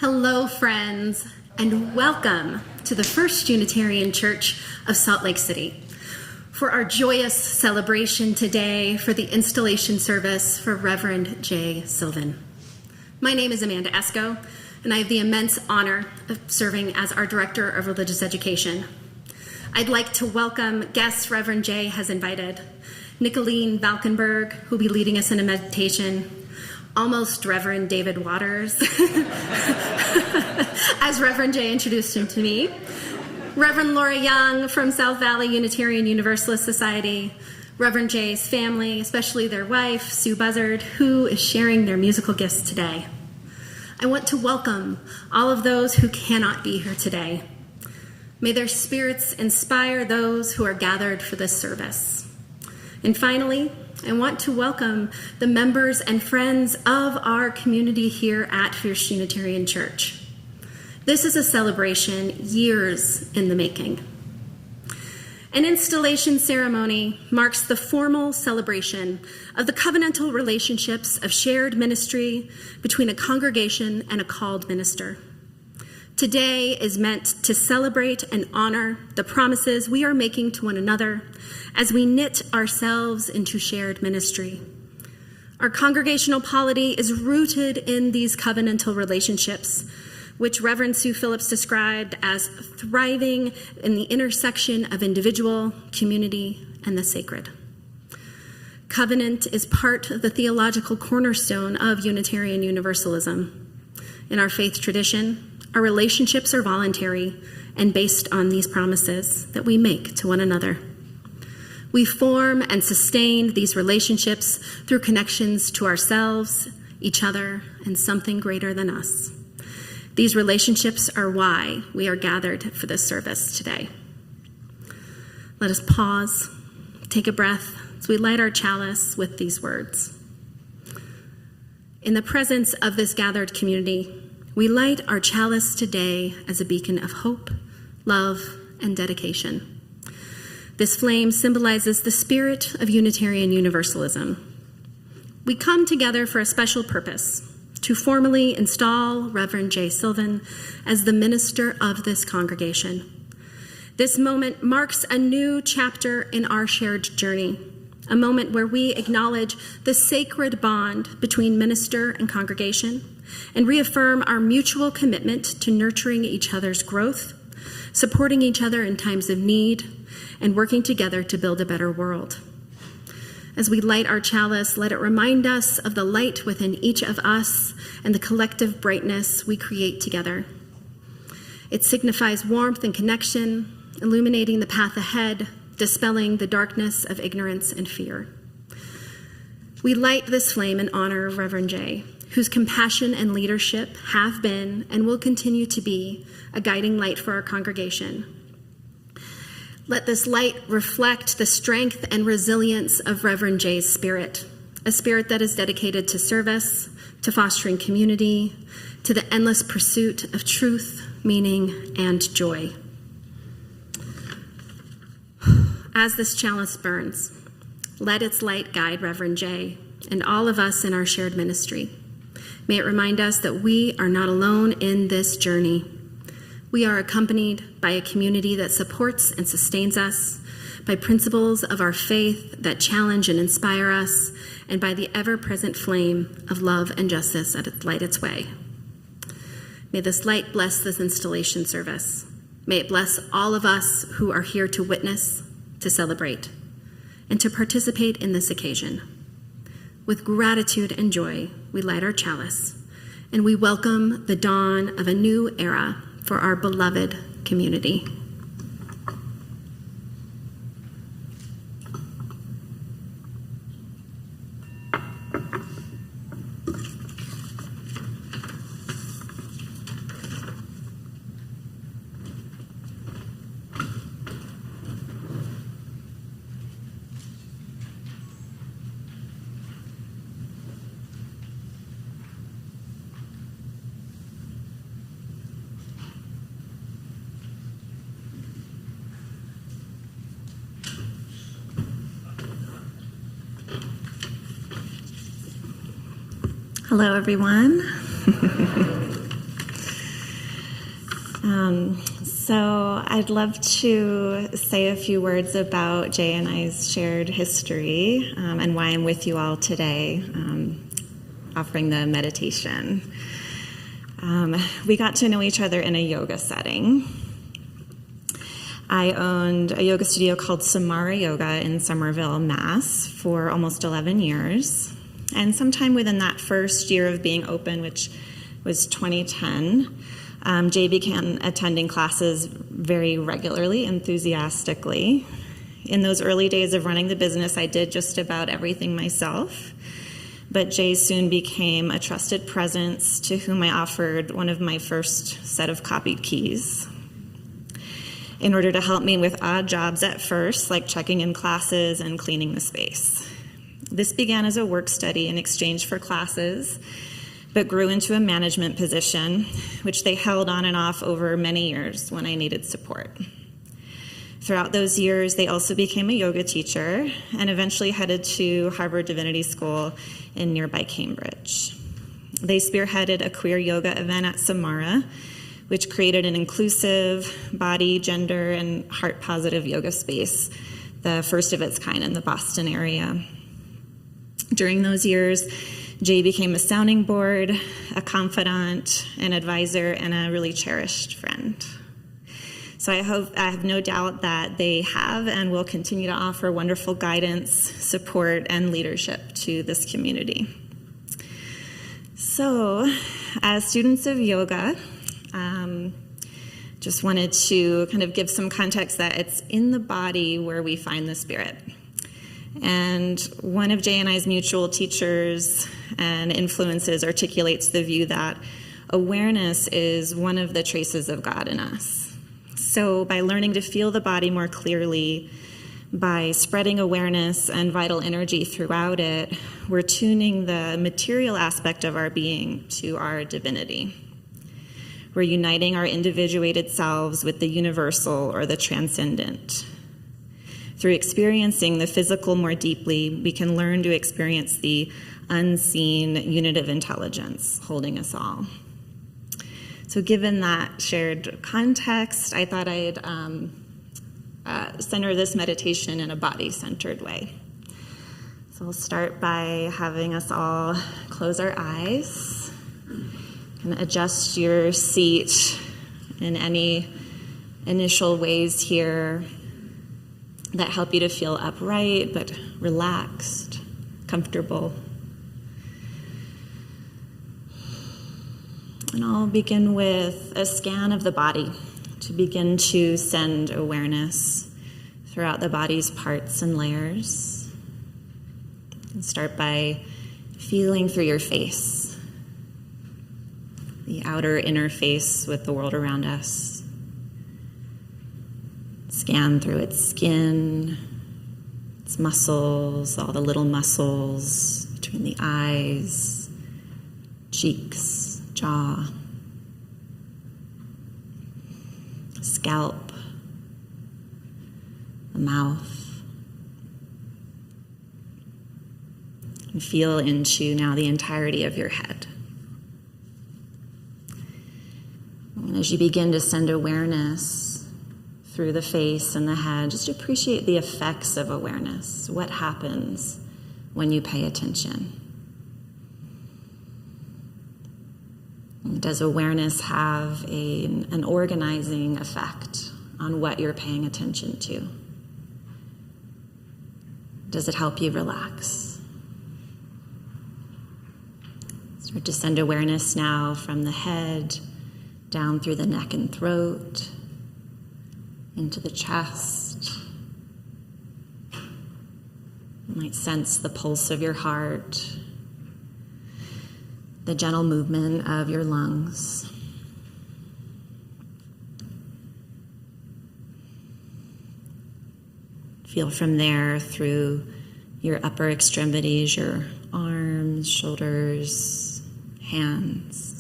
Hello, friends, and welcome to the First Unitarian Church of Salt Lake City for our joyous celebration today for the installation service for Reverend J Sylvan. My name is Amanda Esko, and I have the immense honor of serving as our Director of Religious Education. I'd like to welcome guests Reverend J has invited, Nicolene Valkenberg, who will be leading us in a meditation, almost Reverend David Waters, as Reverend J introduced him to me, Reverend Lora Young from South Valley Unitarian Universalist Society, Reverend J's family, especially their wife, Sue Buzzard, who is sharing their musical gifts today. I want to welcome all of those who cannot be here today. May their spirits inspire those who are gathered for this service. And finally, I want to welcome the members and friends of our community here at First Unitarian Church. This is a celebration years in the making. An installation ceremony marks the formal celebration of the covenantal relationships of shared ministry between a congregation and a called minister. Today is meant to celebrate and honor the promises we are making to one another as we knit ourselves into shared ministry. Our congregational polity is rooted in these covenantal relationships, which Reverend Sue Phillips described as thriving in the intersection of individual, community, and the sacred. Covenant is part of the theological cornerstone of Unitarian Universalism. In our faith tradition, our relationships are voluntary and based on these promises that we make to one another. We form and sustain these relationships through connections to ourselves, each other, and something greater than us. These relationships are why we are gathered for this service today. Let us pause, take a breath as we light our chalice with these words. In the presence of this gathered community, we light our chalice today as a beacon of hope, love, and dedication. This flame symbolizes the spirit of Unitarian Universalism. We come together for a special purpose, to formally install Reverend J Sylvan as the minister of this congregation. This moment marks a new chapter in our shared journey, a moment where we acknowledge the sacred bond between minister and congregation and reaffirm our mutual commitment to nurturing each other's growth, supporting each other in times of need, and working together to build a better world. As we light our chalice, let it remind us of the light within each of us and the collective brightness we create together. It signifies warmth and connection, illuminating the path ahead, dispelling the darkness of ignorance and fear. We light this flame in honor of Reverend J, whose compassion and leadership have been and will continue to be a guiding light for our congregation. Let this light reflect the strength and resilience of Reverend J's spirit, a spirit that is dedicated to service, to fostering community, to the endless pursuit of truth, meaning, and joy. As this chalice burns, let its light guide Reverend J and all of us in our shared ministry. May it remind us that we are not alone in this journey. We are accompanied by a community that supports and sustains us, by principles of our faith that challenge and inspire us, and by the ever-present flame of love and justice that light its way. May this light bless this installation service. May it bless all of us who are here to witness, to celebrate, and to participate in this occasion. With gratitude and joy, we light our chalice, and we welcome the dawn of a new era for our beloved community. Hello, everyone. So I'd love to say a few words about Jay and I's shared history and why I'm with you all today, offering the meditation. We got to know each other in a yoga setting. I owned a yoga studio called Samara Yoga in Somerville, Mass. for almost 11 years. And sometime within that first year of being open, which was 2010, Jay began attending classes very regularly, enthusiastically. In those early days of running the business, I did just about everything myself. But Jay soon became a trusted presence to whom I offered one of my first set of copied keys. In order to help me with odd jobs at first, like checking in classes and cleaning the space. This began as a work study in exchange for classes, but grew into a management position, which they held on and off over many years when I needed support. Throughout those years, they also became a yoga teacher and eventually headed to Harvard Divinity School in nearby Cambridge. They spearheaded a queer yoga event at Samara, which created an inclusive body, gender, and heart-positive yoga space, the first of its kind in the Boston area. During those years, Jay became a sounding board, a confidant, an advisor, and a really cherished friend. So I have no doubt that they have and will continue to offer wonderful guidance, support, and leadership to this community. So, as students of yoga, just wanted to kind of give some context that it's in the body where we find the spirit. And one of Jay and I's mutual teachers and influences articulates the view that awareness is one of the traces of God in us. So by learning to feel the body more clearly, by spreading awareness and vital energy throughout it, we're tuning the material aspect of our being to our divinity. We're uniting our individuated selves with the universal or the transcendent. Through experiencing the physical more deeply, we can learn to experience the unseen unit of intelligence holding us all. So given that shared context, I thought I'd center this meditation in a body-centered way. So we'll start by having us all close our eyes and adjust your seat in any initial ways here that help you to feel upright but relaxed, comfortable. And I'll begin with a scan of the body to begin to send awareness throughout the body's parts and layers. And start by feeling through your face, the outer interface with the world around us. Scan through its skin, its muscles, all the little muscles between the eyes, cheeks, jaw, scalp, the mouth. And feel into now the entirety of your head. And as you begin to send awareness through the face and the head, just appreciate the effects of awareness. What happens when you pay attention? Does awareness have an organizing effect on what you're paying attention to? Does it help you relax? Start to send awareness now from the head down through the neck and throat, into the chest. You might sense the pulse of your heart, the gentle movement of your lungs. Feel from there through your upper extremities, your arms, shoulders, hands.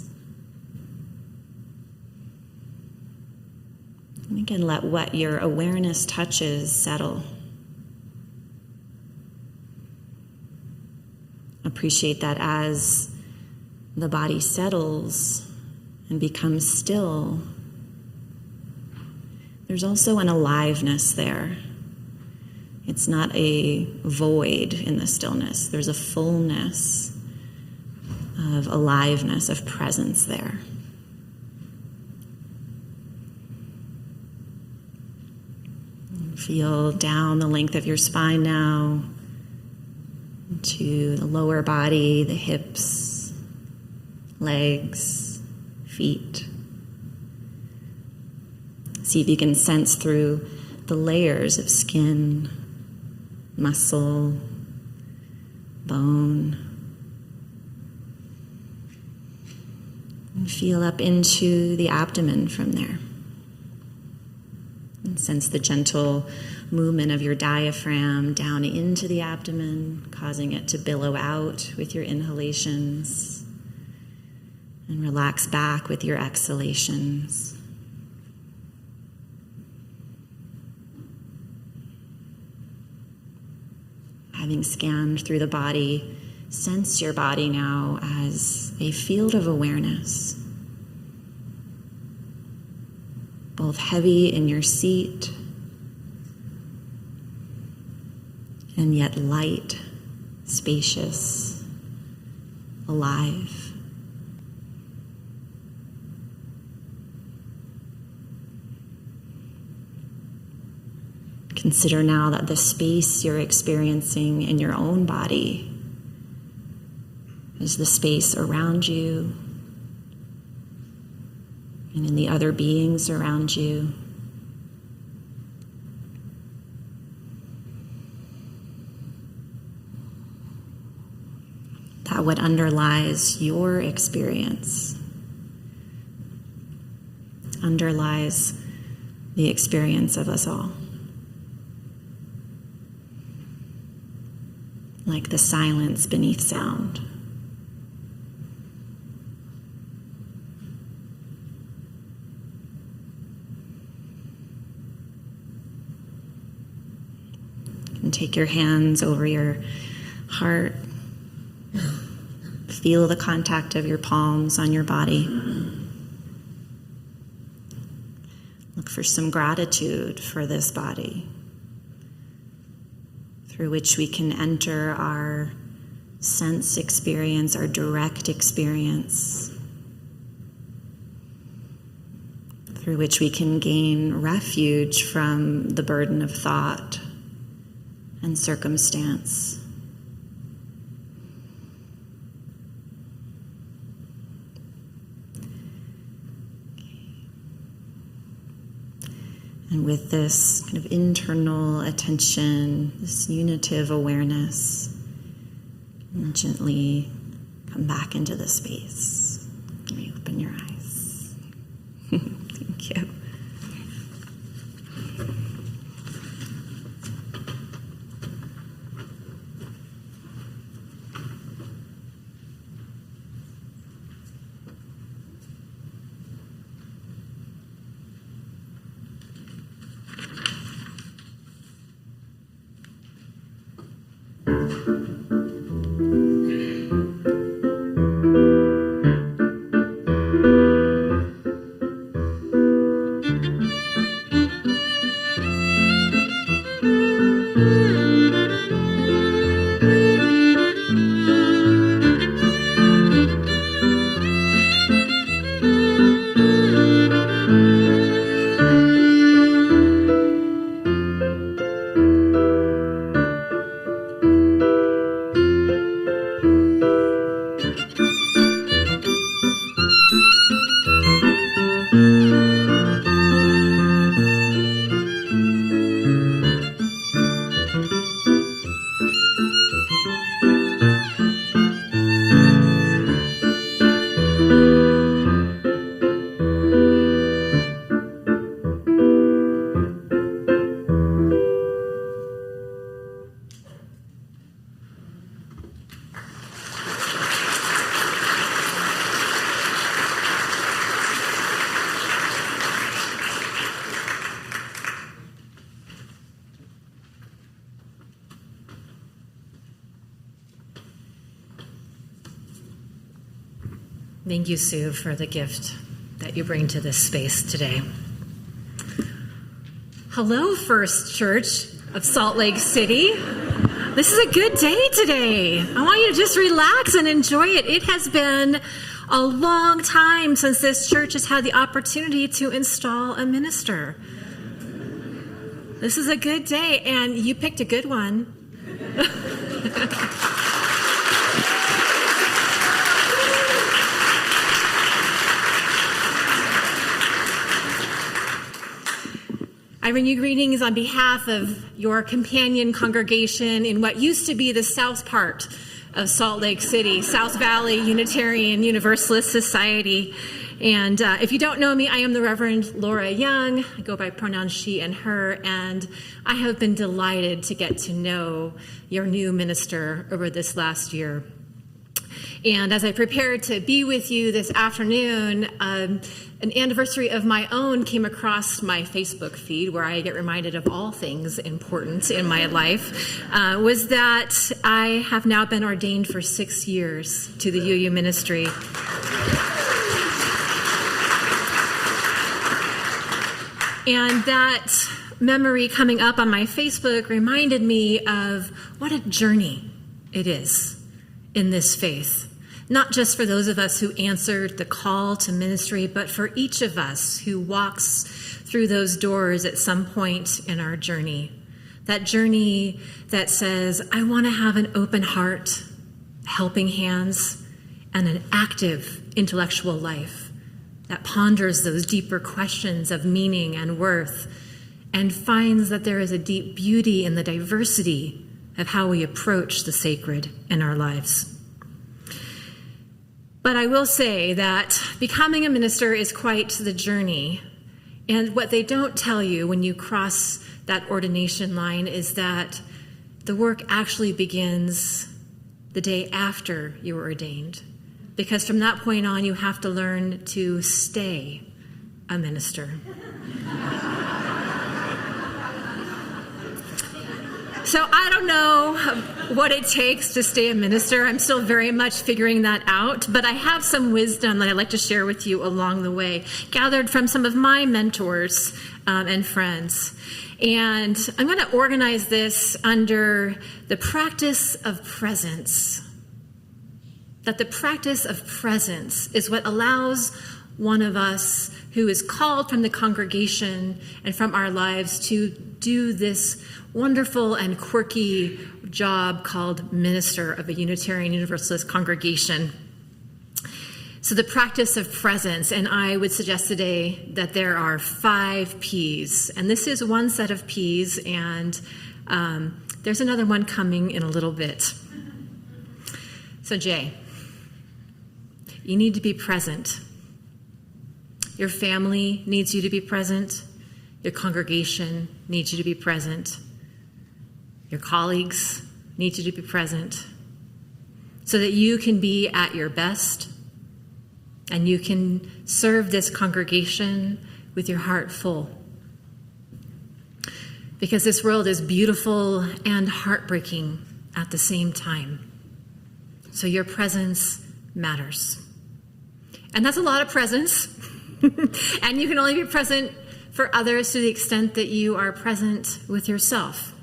And again, let what your awareness touches settle. Appreciate that as the body settles and becomes still, there's also an aliveness there. It's not a void in the stillness. There's a fullness of aliveness, of presence there. Feel down the length of your spine now to the lower body, the hips, legs, feet. See if you can sense through the layers of skin, muscle, bone. And feel up into the abdomen from there. And sense the gentle movement of your diaphragm down into the abdomen, causing it to billow out with your inhalations. And relax back with your exhalations. Having scanned through the body, sense your body now as a field of awareness. Both heavy in your seat and yet light, spacious, alive. Consider now that the space you're experiencing in your own body is the space around you and in the other beings around you. That about what underlies your experience, underlies the experience of us all. Like the silence beneath sound. And take your hands over your heart. Feel the contact of your palms on your body. Look for some gratitude for this body, through which we can enter our sense experience, our direct experience, through which we can gain refuge from the burden of thought and circumstance. And with this kind of internal attention, this unitive awareness, and gently come back into the space. Open your eyes. Thank you. Thank you, Sue, for the gift that you bring to this space today. Hello, First Church of Salt Lake City. This is a good day today. I want you to just relax and enjoy it. It has been a long time since this church has had the opportunity to install a minister. This is a good day, and you picked a good one. I bring you greetings on behalf of your companion congregation in what used to be the south part of Salt Lake City, South Valley Unitarian Universalist Society. And if you don't know me, I am the Reverend Lora Young. I go by pronouns she and her, and I have been delighted to get to know your new minister over this last year. And as I prepared to be with you this afternoon, an anniversary of my own came across my Facebook feed, where I get reminded of all things important in my life, was that I have now been ordained for 6 years to the UU ministry. And that memory coming up on my Facebook reminded me of what a journey it is in this faith. Not just for those of us who answered the call to ministry, but for each of us who walks through those doors at some point in our journey. That journey that says, I want to have an open heart, helping hands, and an active intellectual life that ponders those deeper questions of meaning and worth and finds that there is a deep beauty in the diversity of how we approach the sacred in our lives. But I will say that becoming a minister is quite the journey. And what they don't tell you when you cross that ordination line is that the work actually begins the day after you were ordained. Because from that point on, you have to learn to stay a minister. So I don't know what it takes to stay a minister. I'm still very much figuring that out, but I have some wisdom that I'd like to share with you along the way, gathered from some of my mentors and friends. And I'm going to organize this under the practice of presence. That the practice of presence is what allows one of us who is called from the congregation and from our lives to do this wonderful and quirky job called minister of a Unitarian Universalist congregation. So the practice of presence, and I would suggest today that there are 5 P's, and this is one set of P's, and there's another one coming in a little bit. So J, you need to be present. Your family needs you to be present. Your congregation needs you to be present. Your colleagues need you to be present so that you can be at your best and you can serve this congregation with your heart full. Because this world is beautiful and heartbreaking at the same time. So your presence matters. And that's a lot of presence. And you can only be present for others to the extent that you are present with yourself.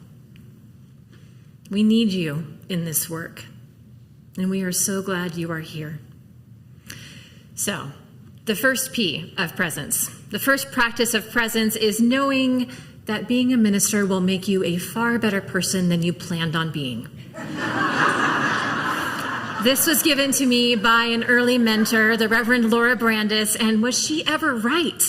We need you in this work, and we are so glad you are here. So, the first P of presence. The first practice of presence is knowing that being a minister will make you a far better person than you planned on being. This was given to me by an early mentor, the Reverend Lora Brandis, and was she ever right?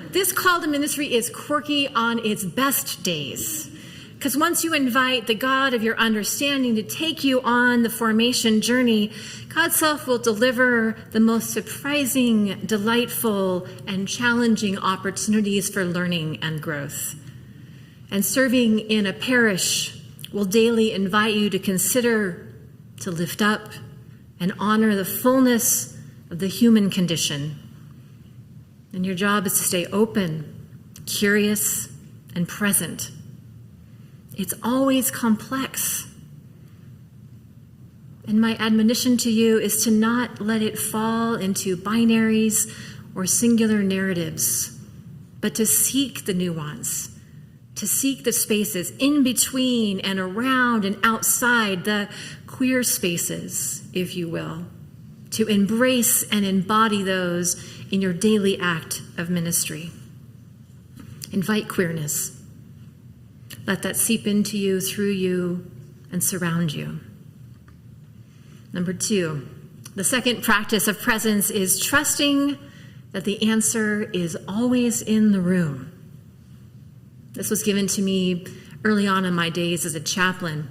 This call to ministry is quirky on its best days. Because once you invite the God of your understanding to take you on the formation journey, God's self will deliver the most surprising, delightful, and challenging opportunities for learning and growth. And serving in a parish will daily invite you to consider, to lift up, and honor the fullness of the human condition. And your job is to stay open, curious, and present. It's always complex. And my admonition to you is to not let it fall into binaries or singular narratives, but to seek the nuance, to seek the spaces in between and around and outside, the queer spaces, if you will, to embrace and embody those in your daily act of ministry. Invite queerness. Let that seep into you, through you, and surround you. Number 2, the second practice of presence is trusting that the answer is always in the room. This was given to me early on in my days as a chaplain.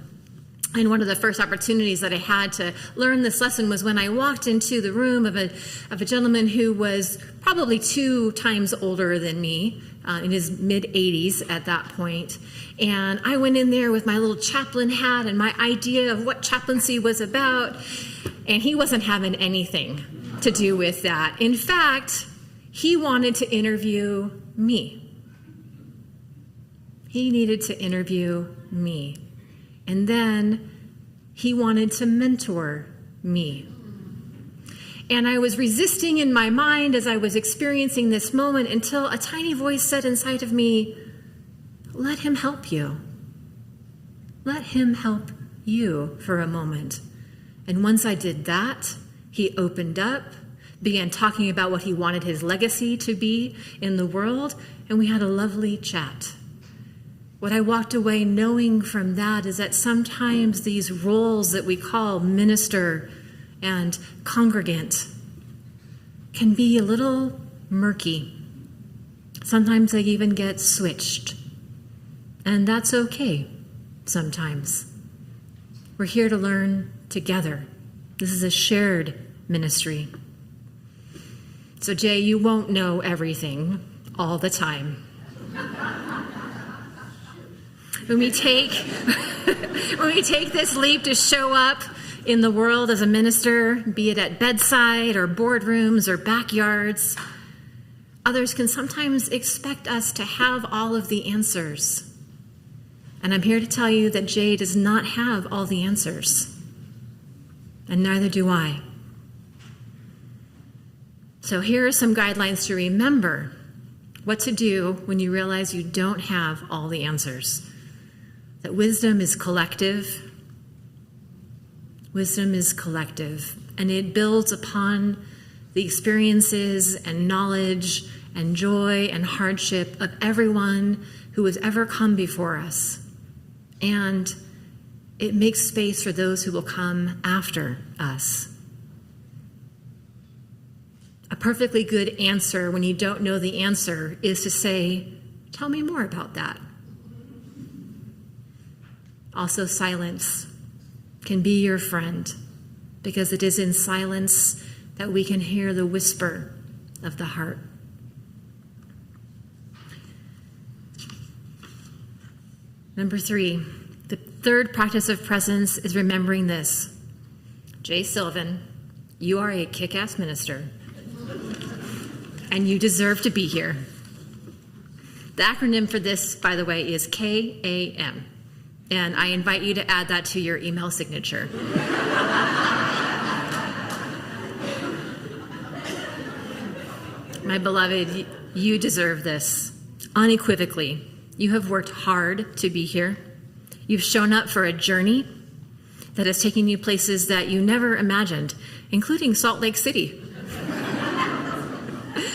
And one of the first opportunities that I had to learn this lesson was when I walked into the room of a gentleman who was probably 2 times older than me, in his mid-80s at that point. And I went in there with my little chaplain hat and my idea of what chaplaincy was about, and he wasn't having anything to do with that. In fact, he wanted to interview me. He needed to interview me. And then he wanted to mentor me. And I was resisting in my mind as I was experiencing this moment until a tiny voice said inside of me, let him help you. Let him help you for a moment. And once I did that, he opened up, began talking about what he wanted his legacy to be in the world, and we had a lovely chat. What I walked away knowing from that is that sometimes these roles that we call minister and congregant can be a little murky. Sometimes they even get switched. And that's okay sometimes. We're here to learn together. This is a shared ministry. So Jay, you won't know everything all the time. When we take this leap to show up in the world as a minister, be it at bedside or boardrooms or backyards, others can sometimes expect us to have all of the answers. And I'm here to tell you that Jay does not have all the answers, and neither do I. So here are some guidelines to remember what to do when you realize you don't have all the answers. That wisdom is collective. Wisdom is collective, and it builds upon the experiences and knowledge and joy and hardship of everyone who has ever come before us. And it makes space for those who will come after us. A perfectly good answer when you don't know the answer is to say, tell me more about that. Also, silence can be your friend, because it is in silence that we can hear the whisper of the heart. Number 3, the third practice of presence is remembering this. J Sylvan, you are a kick-ass minister, and you deserve to be here. The acronym for this, by the way, is KAM, and I invite you to add that to your email signature. My beloved, you deserve this, unequivocally. You have worked hard to be here. You've shown up for a journey that has taken you places that you never imagined, including Salt Lake City.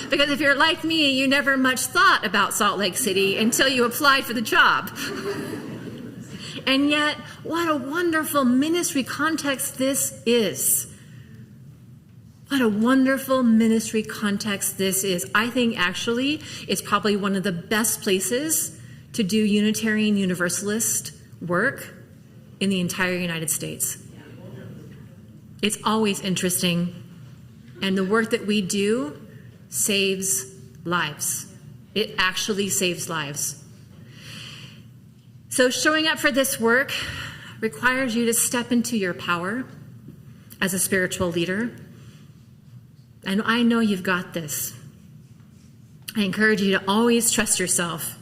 Because if you're like me, you never much thought about Salt Lake City until you applied for the job. And yet, what a wonderful ministry context this is. What a wonderful ministry context this is. I think actually it's probably one of the best places to do Unitarian Universalist work in the entire United States. It's always interesting, and the work that we do saves lives. It actually saves lives. So showing up for this work requires you to step into your power as a spiritual leader. And I know you've got this. I encourage you to always trust yourself.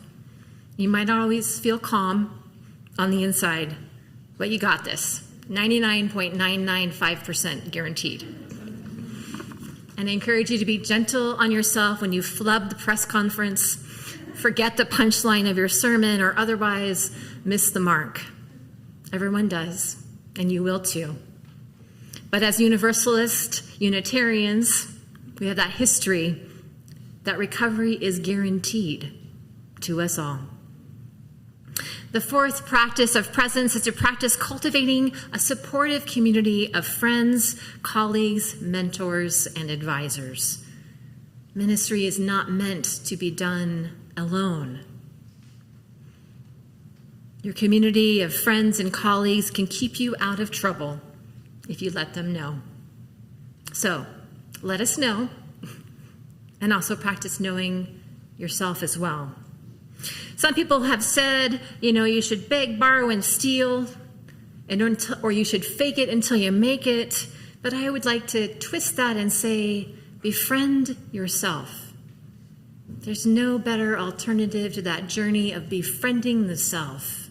You might not always feel calm on the inside, but you got this. 99.995% guaranteed. And I encourage you to be gentle on yourself when you flub the press conference, forget the punchline of your sermon, or otherwise miss the mark. Everyone does, and you will too. But as Universalist Unitarians, we have that history that recovery is guaranteed to us all. The fourth practice of presence is to practice cultivating a supportive community of friends, colleagues, mentors, and advisors. Ministry is not meant to be done alone. Your community of friends and colleagues can keep you out of trouble if you let them know. So, let us know, and also practice knowing yourself as well. Some people have said, you should beg, borrow, and steal, or you should fake it until you make it. But I would like to twist that and say, befriend yourself. There's no better alternative to that journey of befriending the self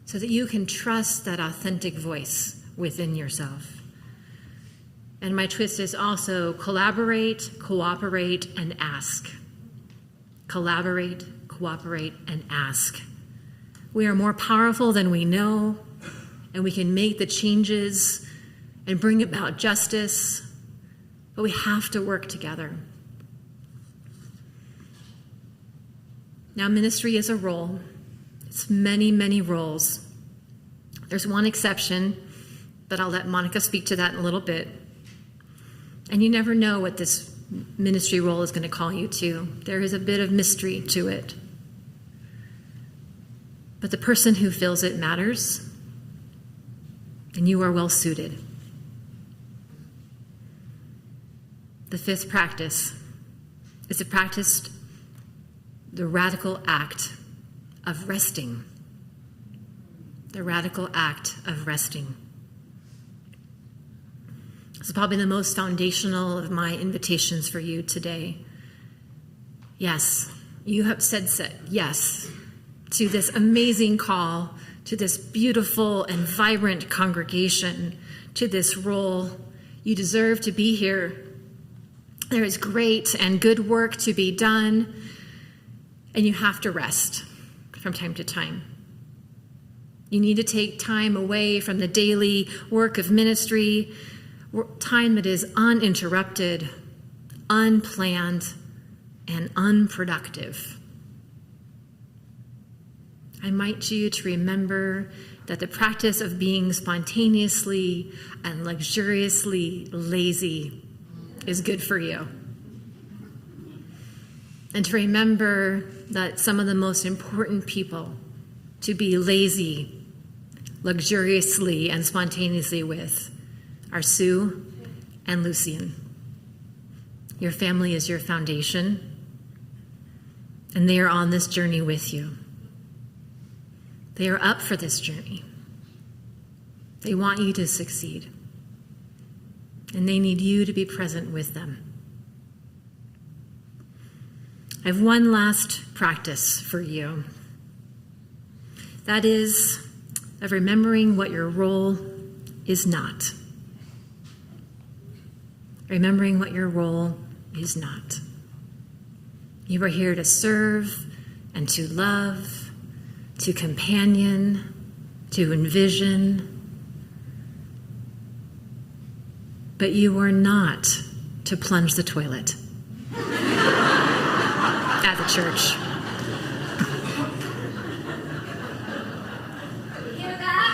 so that you can trust that authentic voice within yourself. And my twist is also collaborate, cooperate, and ask. Collaborate, cooperate, and ask. We are more powerful than we know, and we can make the changes and bring about justice, but we have to work together. Now, ministry is a role. It's many, many roles. There's one exception, but I'll let Monica speak to that in a little bit. And you never know what this ministry role is going to call you to. There is a bit of mystery to it. But the person who fills it matters, and you are well suited. The fifth practice is to practice the radical act of resting. The radical act of resting. This is probably the most foundational of my invitations for you today. Yes, you have said yes to this amazing call, to this beautiful and vibrant congregation, to this role. You deserve to be here. There is great and good work to be done, and you have to rest from time to time. You need to take time away from the daily work of ministry, time that is uninterrupted, unplanned, and unproductive. I invite you to remember that the practice of being spontaneously and luxuriously lazy is good for you. And to remember that some of the most important people to be lazy, luxuriously, and spontaneously with are Sue and Lucien. Your family is your foundation, and they are on this journey with you. They are up for this journey. They want you to succeed, and they need you to be present with them. I have one last practice for you. That is of remembering what your role is not. Remembering what your role is not. You are here to serve and to love, to companion, to envision. But you are not to plunge the toilet at the church. Hear that?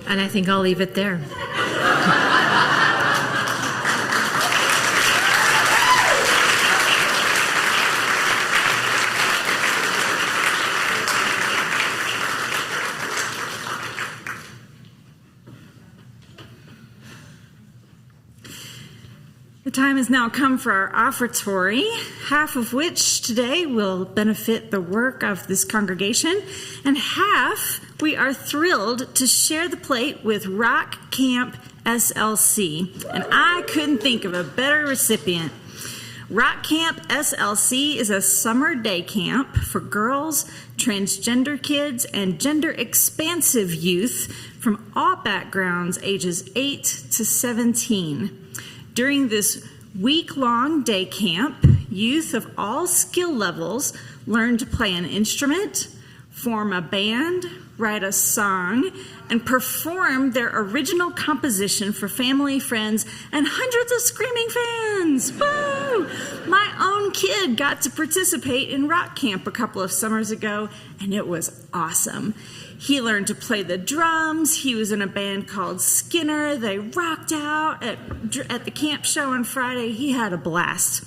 And I think I'll leave it there. The time has now come for our offertory, half of which today will benefit the work of this congregation, and half we are thrilled to share the plate with Rock Camp SLC, and I couldn't think of a better recipient. Rock Camp SLC is a summer day camp for girls, transgender kids, and gender-expansive youth from all backgrounds ages 8 to 17. During this week-long day camp, youth of all skill levels learn to play an instrument, form a band, write a song, and perform their original composition for family, friends, and hundreds of screaming fans. Woo! My own kid got to participate in Rock Camp a couple of summers ago, and it was awesome. He learned to play the drums. He was in a band called Skinner. They rocked out at the camp show on Friday. He had a blast.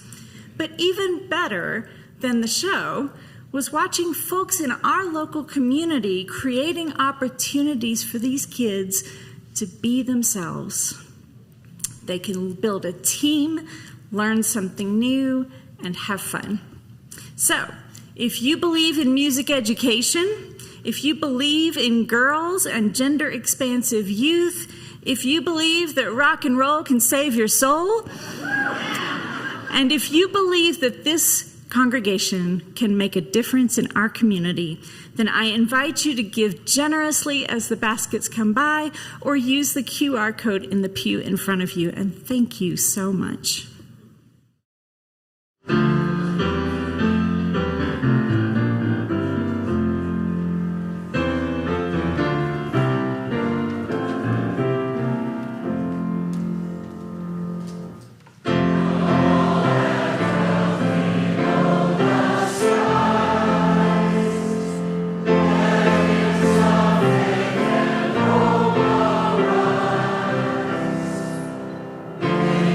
But even better than the show was watching folks in our local community creating opportunities for these kids to be themselves. They can build a team, learn something new, and have fun. So, if you believe in music education, if you believe in girls and gender-expansive youth, if you believe that rock and roll can save your soul, and if you believe that this congregation can make a difference in our community, then I invite you to give generously as the baskets come by, or use the QR code in the pew in front of you. And thank you so much.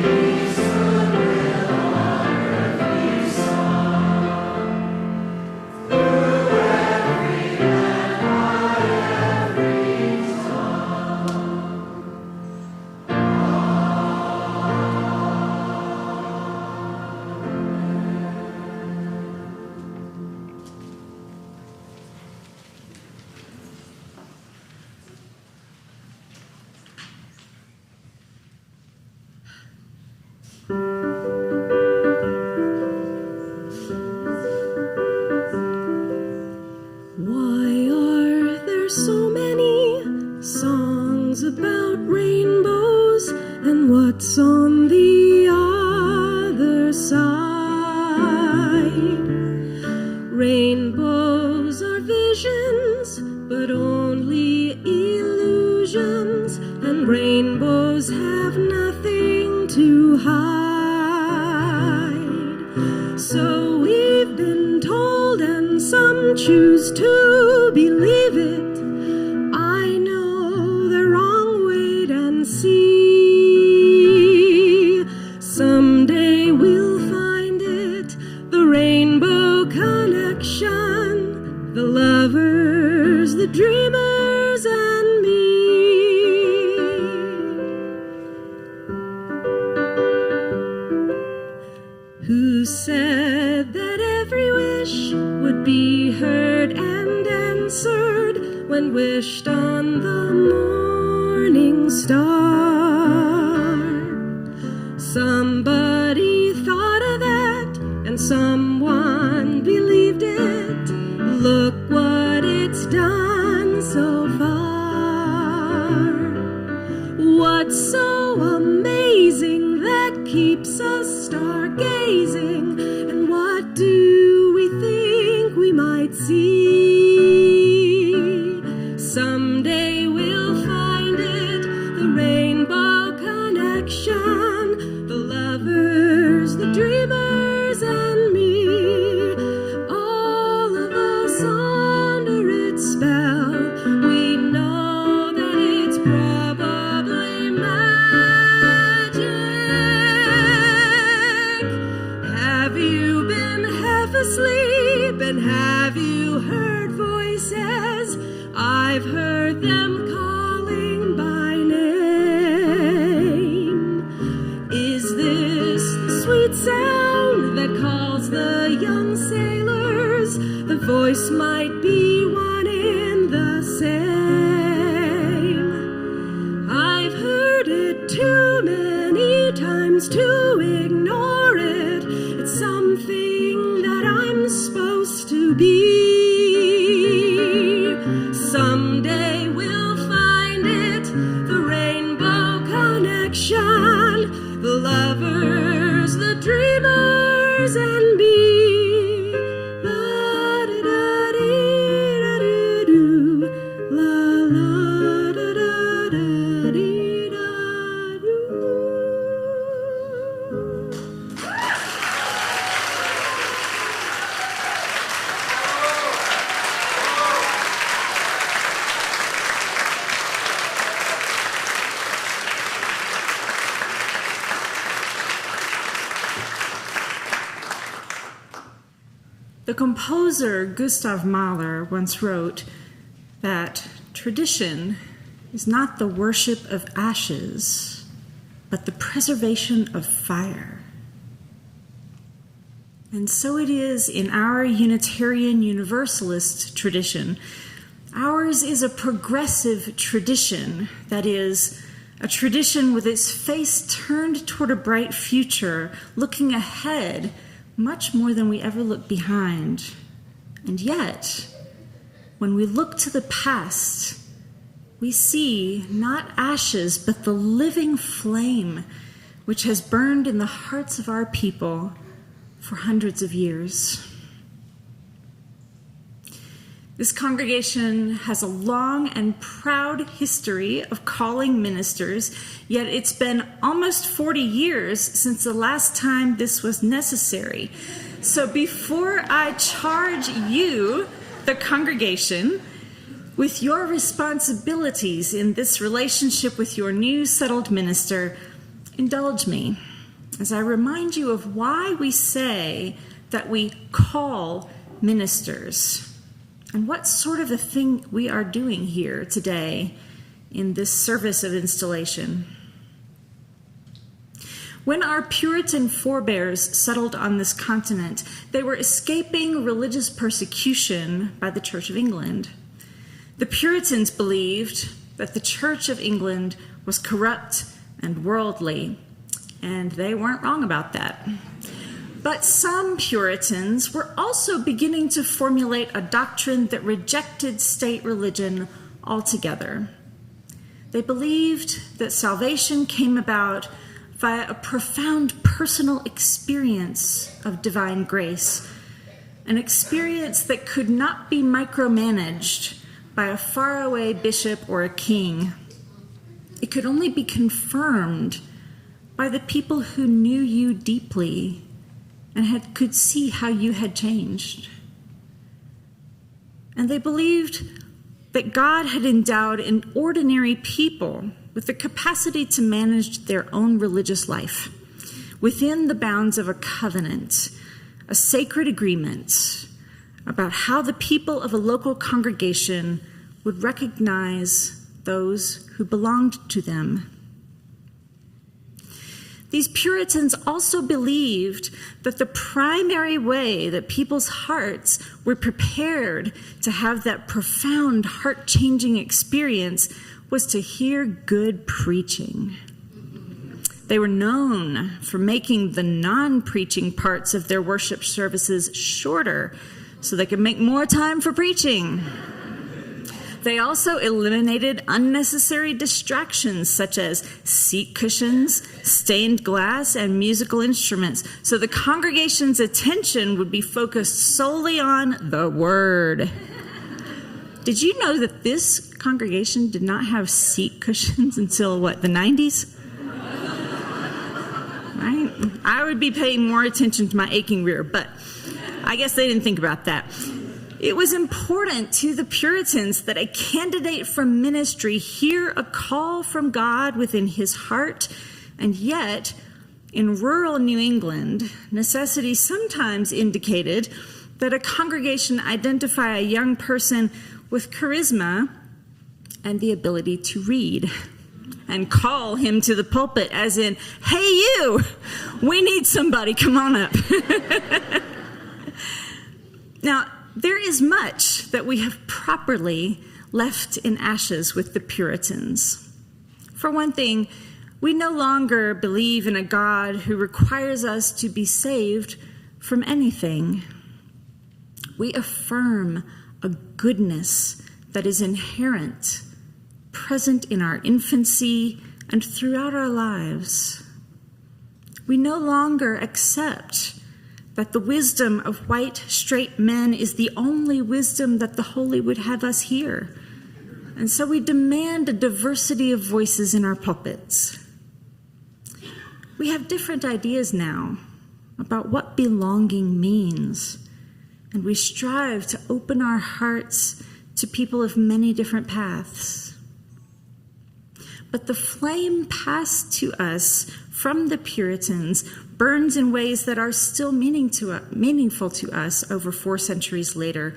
Peace. those are visions, but only illusions, and rainbows have nothing to hide. So we've been told, and some choose to believe it. I know the wrong, wait and see. Someday we'll find it, the rainbow connection, the lovers, the dreamers, and me. Who said that every wish would be heard and answered when wished on the morning star? Somebody thought of that, and someone believed it. Look what it's done so far. What's so amazing that keeps us stargazing? And what do we think we might see? Someday we'll find it, the rainbow connection, the lovers, the dreamers, and me. All of us under its spell. We know that it's probably magic. Have you been half asleep, and have you heard voices? I've heard them calling by name. Is this the sweet sound that calls the young sailors? The voice might be one in the same. I've heard it too many times to ignore it. It's something that I'm supposed to be. Someday we'll find it, the rainbow connection, the lovers, the dreamers, and me. La-da-da-dee-da-dee-doo, la-la-da-da-da-dee-da-doo. The composer Gustav Mahler once wrote that tradition is not the worship of ashes, but the preservation of fire. And so it is in our Unitarian Universalist tradition. Ours is a progressive tradition, that is, a tradition with its face turned toward a bright future, looking ahead much more than we ever look behind. And yet, when we look to the past, we see not ashes, but the living flame which has burned in the hearts of our people for hundreds of years. This congregation has a long and proud history of calling ministers, yet it's been almost 40 years since the last time this was necessary. So before I charge you, the congregation, with your responsibilities in this relationship with your new settled minister, indulge me as I remind you of why we say that we call ministers, and what sort of a thing we are doing here today in this service of installation. When our Puritan forebears settled on this continent, they were escaping religious persecution by the Church of England. The Puritans believed that the Church of England was corrupt and worldly, and they weren't wrong about that. But some Puritans were also beginning to formulate a doctrine that rejected state religion altogether. They believed that salvation came about via a profound personal experience of divine grace, an experience that could not be micromanaged by a faraway bishop or a king. It could only be confirmed by the people who knew you deeply and could see how you had changed. And they believed that God had endowed an ordinary people with the capacity to manage their own religious life within the bounds of a covenant, a sacred agreement about how the people of a local congregation would recognize those who belonged to them. These Puritans also believed that the primary way that people's hearts were prepared to have that profound, heart-changing experience was to hear good preaching. They were known for making the non-preaching parts of their worship services shorter so they could make more time for preaching. They also eliminated unnecessary distractions such as seat cushions, stained glass, and musical instruments, so the congregation's attention would be focused solely on the Word. Did you know that this congregation did not have seat cushions until, the 90s? Right? I would be paying more attention to my aching rear, but I guess they didn't think about that. It was important to the Puritans that a candidate for ministry hear a call from God within his heart, and yet, in rural New England, necessity sometimes indicated that a congregation identify a young person with charisma and the ability to read and call him to the pulpit as in, "Hey you, we need somebody, come on up." Now, there is much that we have properly left in ashes with the Puritans. For one thing, we no longer believe in a God who requires us to be saved from anything. We affirm a goodness that is inherent, present in our infancy and throughout our lives. We no longer accept that the wisdom of white, straight men is the only wisdom that the holy would have us hear. And so we demand a diversity of voices in our pulpits. We have different ideas now about what belonging means, and we strive to open our hearts to people of many different paths. But the flame passed to us from the Puritans burns in ways that are still meaningful to us over 4 centuries later.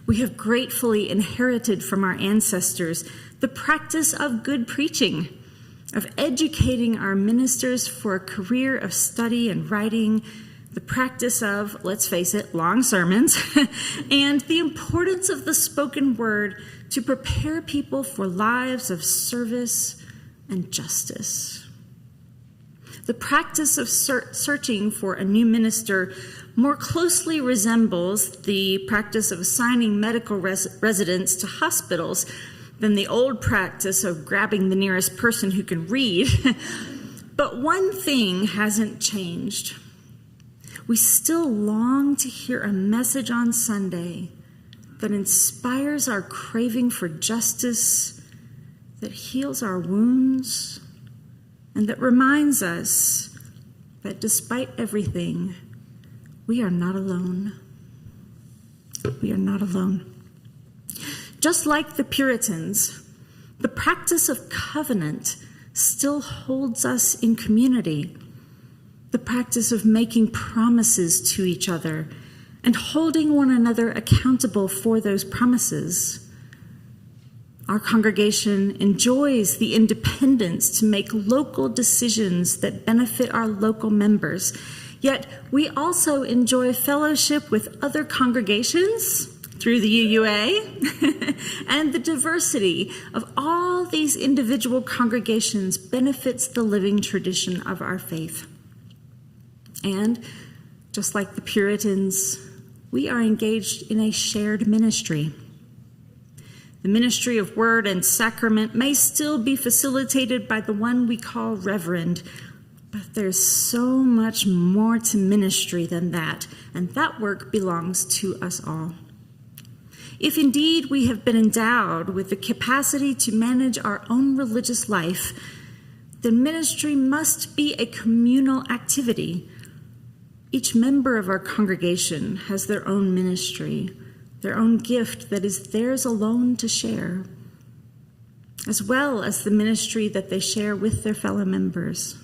We have gratefully inherited from our ancestors the practice of good preaching, of educating our ministers for a career of study and writing, the practice of, let's face it, long sermons, and the importance of the spoken word to prepare people for lives of service and justice. The practice of searching for a new minister more closely resembles the practice of assigning medical residents to hospitals than the old practice of grabbing the nearest person who can read. But one thing hasn't changed. We still long to hear a message on Sunday that inspires our craving for justice, that heals our wounds, and that reminds us that despite everything, we are not alone. We are not alone. Just like the Puritans, the practice of covenant still holds us in community. The practice of making promises to each other and holding one another accountable for those promises. Our congregation enjoys the independence to make local decisions that benefit our local members. Yet we also enjoy fellowship with other congregations through the UUA, and the diversity of all these individual congregations benefits the living tradition of our faith. And just like the Puritans, we are engaged in a shared ministry. The ministry of word and sacrament may still be facilitated by the one we call Reverend, But there's so much more to ministry than that, and that work belongs to us all. If indeed we have been endowed with the capacity to manage our own religious life, then ministry must be a communal activity. Each member of our congregation has their own ministry, their own gift that is theirs alone to share, as well as the ministry that they share with their fellow members.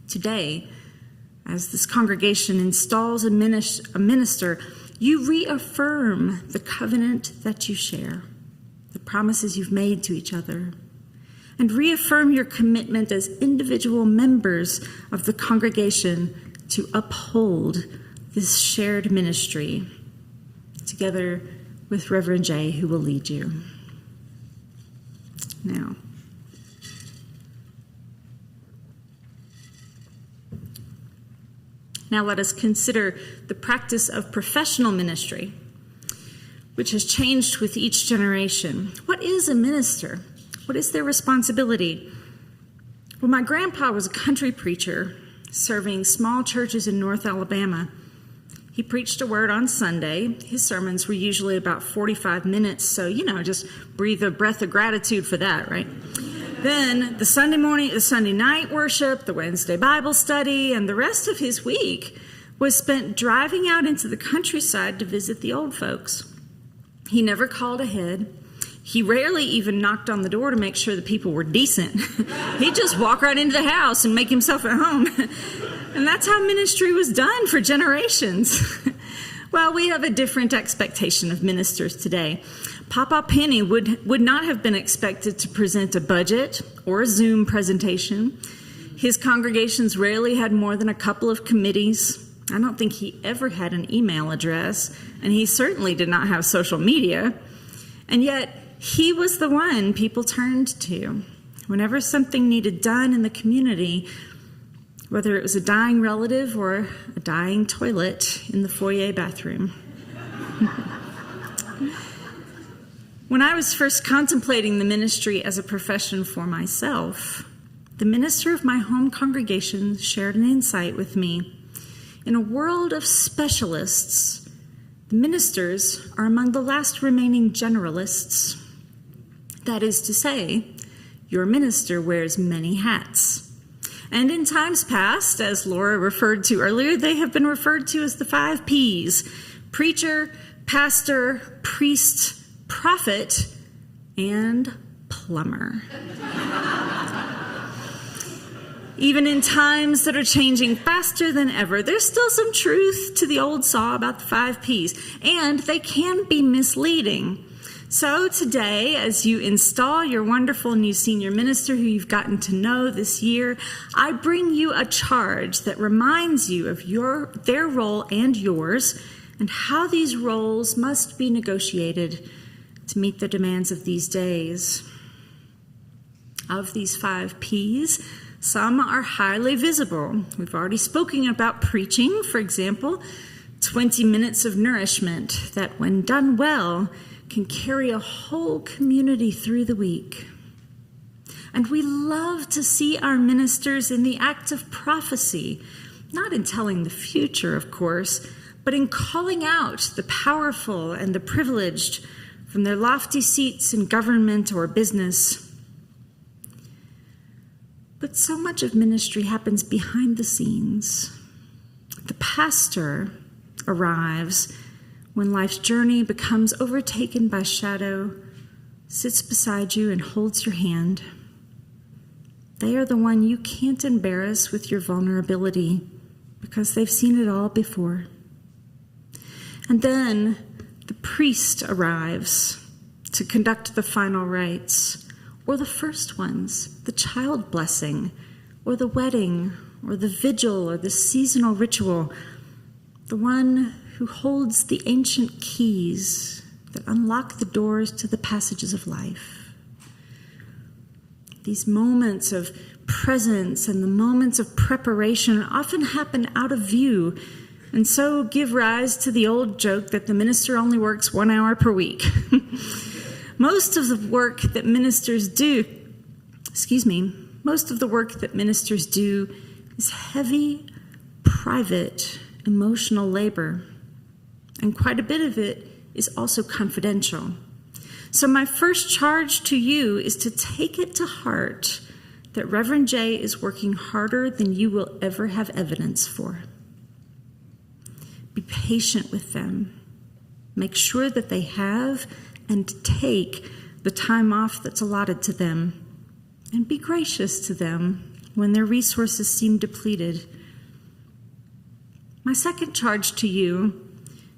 Today, as this congregation installs a minister, you reaffirm the covenant that you share, the promises you've made to each other, and reaffirm your commitment as individual members of the congregation to uphold this shared ministry, together with Reverend J, who will lead you. Now let us consider the practice of professional ministry, which has changed with each generation. What is a minister? What is their responsibility? Well, my grandpa was a country preacher serving small churches in North Alabama. He preached a word on Sunday. His sermons were usually about 45 minutes, so, just breathe a breath of gratitude for that, right? Then the Sunday night worship, the Wednesday Bible study, and the rest of his week was spent driving out into the countryside to visit the old folks. He never called ahead. He rarely even knocked on the door to make sure the people were decent. He'd just walk right into the house and make himself at home. And that's how ministry was done for generations. Well, we have a different expectation of ministers today. Papa Penny would not have been expected to present a budget or a Zoom presentation. His congregations rarely had more than a couple of committees. I don't think he ever had an email address, and he certainly did not have social media. And yet, he was the one people turned to whenever something needed done in the community, whether it was a dying relative or a dying toilet in the foyer bathroom. When I was first contemplating the ministry as a profession for myself, the minister of my home congregation shared an insight with me. In a world of specialists, the ministers are among the last remaining generalists. That is to say, your minister wears many hats. And in times past, as Laura referred to earlier, they have been referred to as the 5 Ps: preacher, pastor, priest, prophet, and plumber. Even in times that are changing faster than ever, there's still some truth to the old saw about the 5 Ps, and they can be misleading. So today, as you install your wonderful new senior minister who you've gotten to know this year, I bring you a charge that reminds you of their role and yours, and how these roles must be negotiated to meet the demands of these days. Of these 5 Ps, some are highly visible. We've already spoken about preaching, for example, 20 minutes of nourishment that, when done well, can carry a whole community through the week. And we love to see our ministers in the act of prophecy, not in telling the future, of course, but in calling out the powerful and the privileged from their lofty seats in government or business. But so much of ministry happens behind the scenes. The pastor arrives when life's journey becomes overtaken by shadow, sits beside you and holds your hand. They are the one you can't embarrass with your vulnerability because they've seen it all before. And then the priest arrives to conduct the final rites, or the first ones, the child blessing, or the wedding, or the vigil, or the seasonal ritual, the one who holds the ancient keys that unlock the doors to the passages of life. These moments of presence and the moments of preparation often happen out of view, and so give rise to the old joke that the minister only works 1 hour per week. Most of the work that ministers do is heavy, private, emotional labor, and quite a bit of it is also confidential. So my first charge to you is to take it to heart that Reverend J is working harder than you will ever have evidence for. Be patient with them. Make sure that they have and take the time off that's allotted to them, and be gracious to them when their resources seem depleted. My second charge to you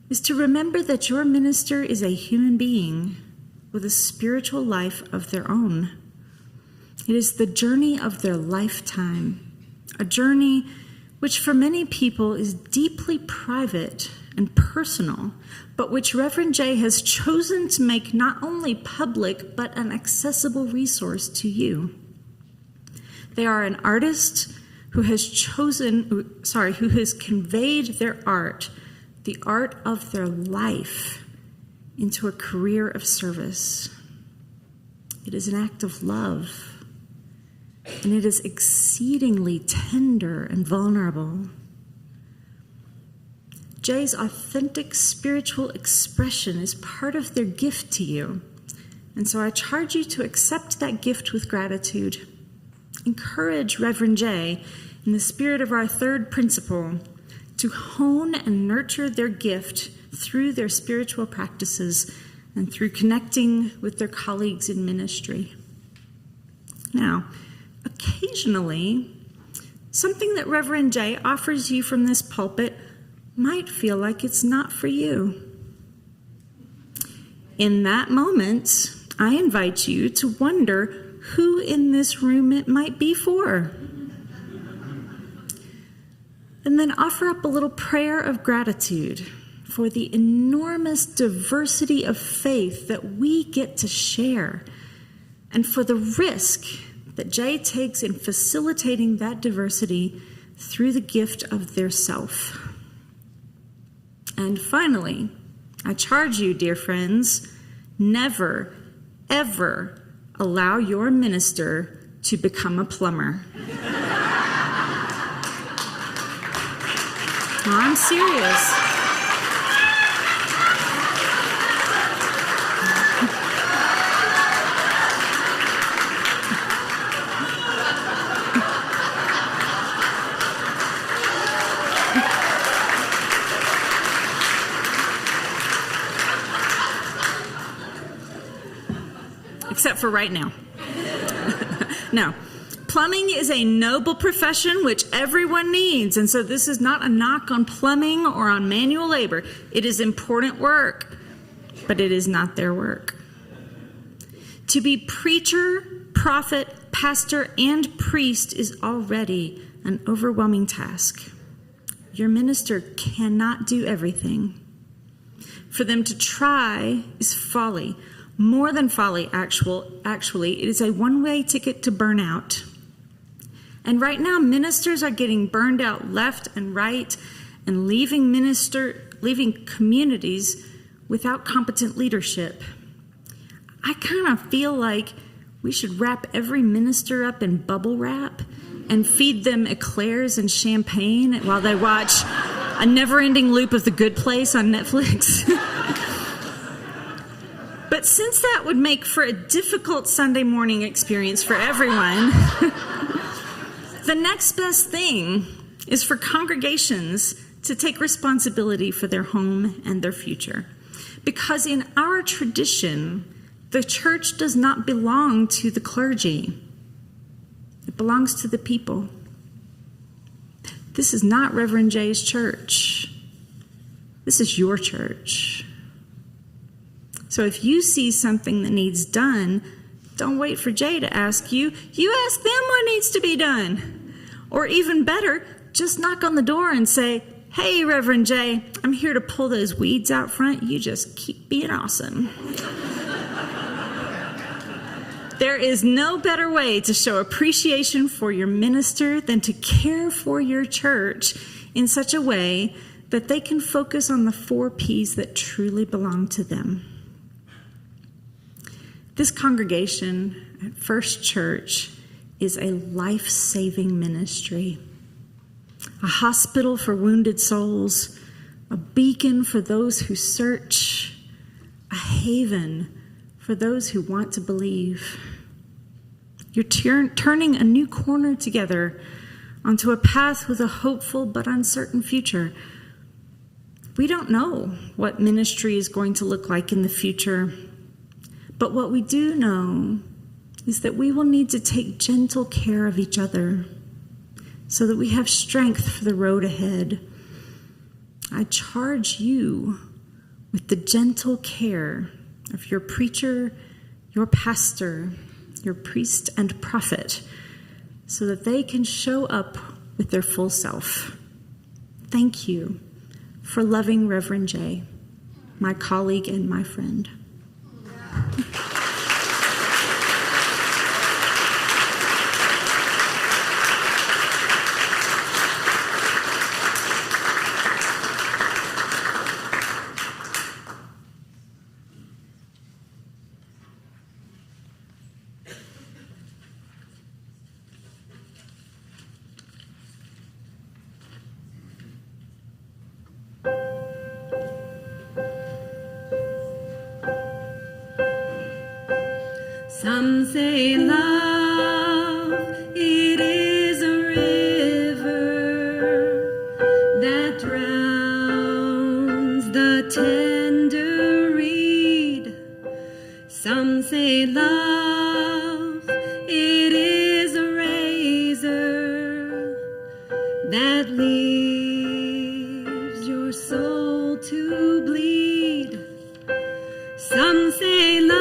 is to remember that your minister is a human being with a spiritual life of their own. It is the journey of their lifetime, a journey which for many people is deeply private and personal, but which Reverend J has chosen to make not only public, but an accessible resource to you. They are an artist who has conveyed their art, the art of their life, into a career of service. It is an act of love, and it is exceedingly tender and vulnerable. Jay's authentic spiritual expression is part of their gift to you, and so I charge you to accept that gift with gratitude. Encourage Reverend J, in the spirit of our third principle, to hone and nurture their gift through their spiritual practices and through connecting with their colleagues in ministry. Now, occasionally, something that Reverend J offers you from this pulpit might feel like it's not for you. In that moment, I invite you to wonder who in this room it might be for. And then offer up a little prayer of gratitude for the enormous diversity of faith that we get to share, and for the risk that Jay takes in facilitating that diversity through the gift of their self. And finally, I charge you, dear friends, never, ever allow your minister to become a plumber. I'm serious. Except for right now. No. Plumbing is a noble profession which everyone needs, and so this is not a knock on plumbing or on manual labor. It is important work, but it is not their work. To be preacher, prophet, pastor, and priest is already an overwhelming task. Your minister cannot do everything. For them to try is folly. More than folly, actually, it is a one-way ticket to burnout. And right now, ministers are getting burned out left and right and leaving communities without competent leadership. I kind of feel like we should wrap every minister up in bubble wrap and feed them eclairs and champagne while they watch a never-ending loop of The Good Place on Netflix. But since that would make for a difficult Sunday morning experience for everyone, the next best thing is for congregations to take responsibility for their home and their future. Because in our tradition, the church does not belong to the clergy. It belongs to the people. This is not Reverend J's church. This is your church. So if you see something that needs done, don't wait for Jay to ask you. You ask them what needs to be done. Or even better, just knock on the door and say, "Hey, Reverend J, I'm here to pull those weeds out front. You just keep being awesome." There is no better way to show appreciation for your minister than to care for your church in such a way that they can focus on the 4 P's that truly belong to them. This congregation at First Church is a life-saving ministry. a hospital for wounded souls, a beacon for those who search, a haven for those who want to believe. You're turning a new corner together onto a path with a hopeful but uncertain future. We don't know what ministry is going to look like in the future, but what we do know is that we will need to take gentle care of each other so that we have strength for the road ahead. I charge you with the gentle care of your preacher, your pastor, your priest and prophet, so that they can show up with their full self. Thank you for loving Reverend J, my colleague and my friend. Some say love, it is a river that drowns the tender reed. Some say love, it is a razor that leaves your soul to bleed. Some say love,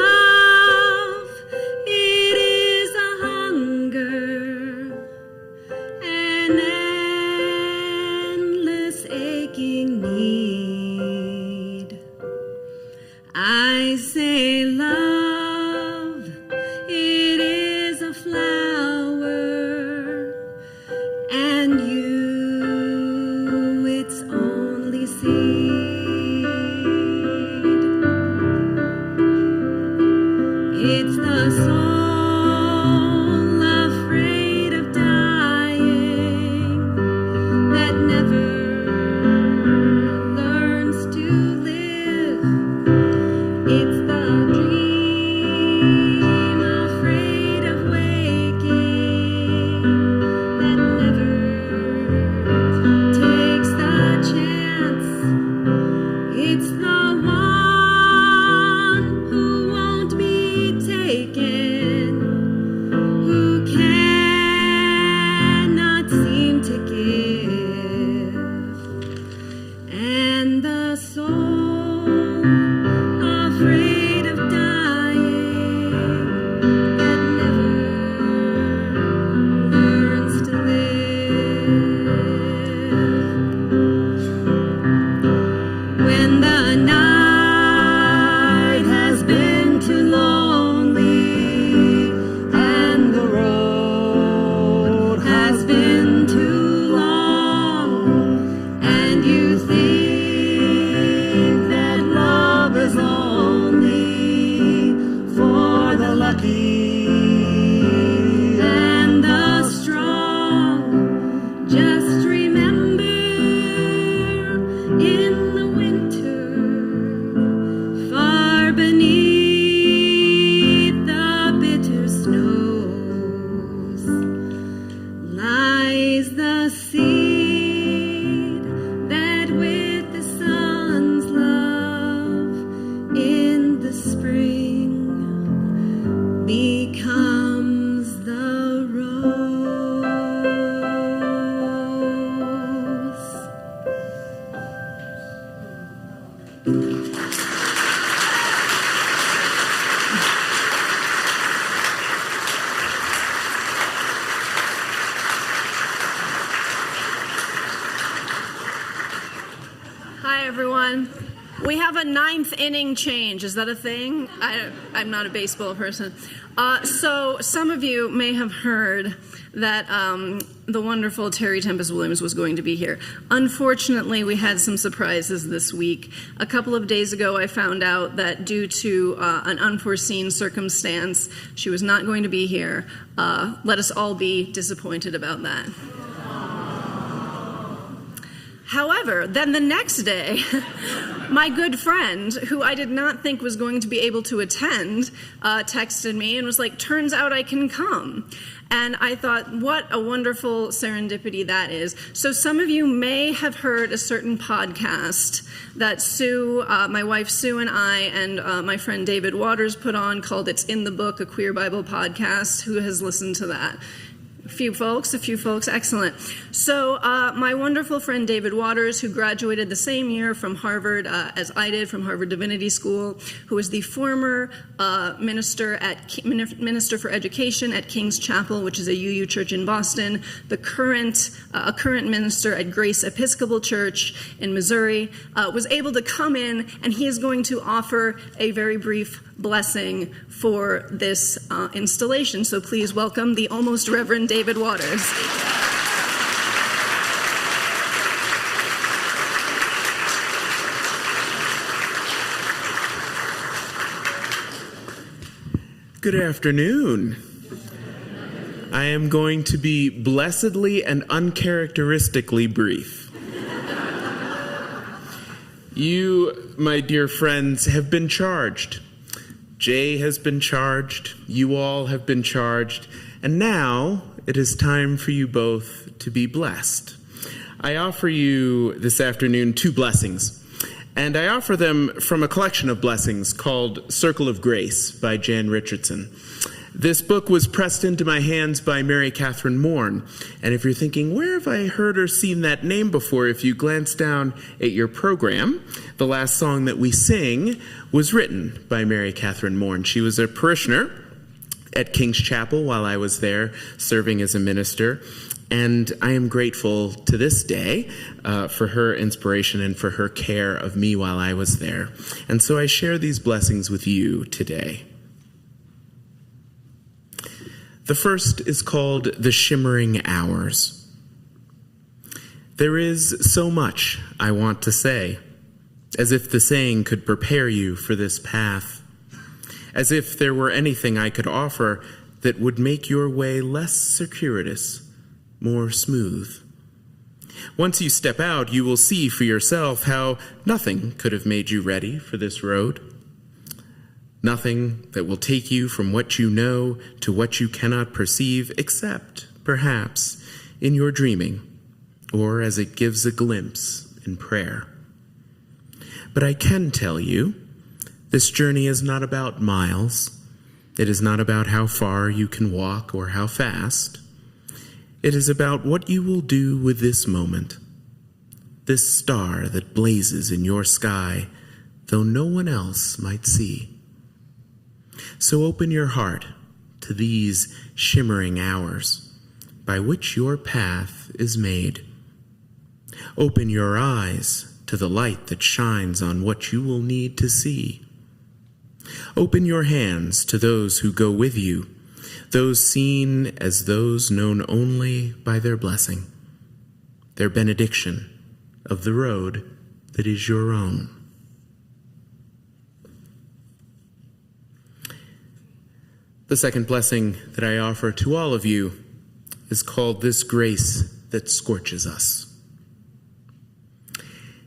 We have a ninth inning change. Is that a thing? I'm not a baseball person. So some of you may have heard that the wonderful Terry Tempest Williams was going to be here. Unfortunately, we had some surprises this week. A couple of days ago, I found out that due to an unforeseen circumstance, she was not going to be here. Let us all be disappointed about that. However, then the next day, my good friend, who I did not think was going to be able to attend, texted me and was like, turns out I can come. And I thought, what a wonderful serendipity that is. So some of you may have heard a certain podcast that Sue, my wife Sue and I, and my friend David Waters put on called It's in the Book, a Queer Bible podcast. Who has listened to that? A few folks, excellent. So my wonderful friend David Waters, who graduated the same year from Harvard as I did, from Harvard Divinity School, who is the former minister for education at King's Chapel, which is a UU church in Boston, a current minister at Grace Episcopal Church in Missouri, was able to come in, and he is going to offer a very brief blessing for this installation. So please welcome the almost Reverend David Waters. Good afternoon. I am going to be blessedly and uncharacteristically brief. You, my dear friends, have been charged. Jay has been charged. You all have been charged. And now it is time for you both to be blessed. I offer you this afternoon 2 blessings. And I offer them from a collection of blessings called Circle of Grace by Jan Richardson. This book was pressed into my hands by Mary Catherine Morn. And if you're thinking, where have I heard or seen that name before? If you glance down at your program, the last song that we sing was written by Mary Catherine Morn. She was a parishioner at King's Chapel while I was there serving as a minister. And I am grateful to this day for her inspiration and for her care of me while I was there. And so I share these blessings with you today. The first is called The Shimmering Hours. There is so much I want to say, as if the saying could prepare you for this path, as if there were anything I could offer that would make your way less circuitous, more smooth. Once you step out, you will see for yourself how nothing could have made you ready for this road. Nothing that will take you from what you know to what you cannot perceive, except, perhaps, in your dreaming, or as it gives a glimpse in prayer. But I can tell you, this journey is not about miles. It is not about how far you can walk or how fast. It is about what you will do with this moment, this star that blazes in your sky, though no one else might see. So open your heart to these shimmering hours by which your path is made. Open your eyes to the light that shines on what you will need to see. Open your hands to those who go with you, those seen as those known only by their blessing, their benediction of the road that is your own. The second blessing that I offer to all of you is called This Grace That Scorches Us.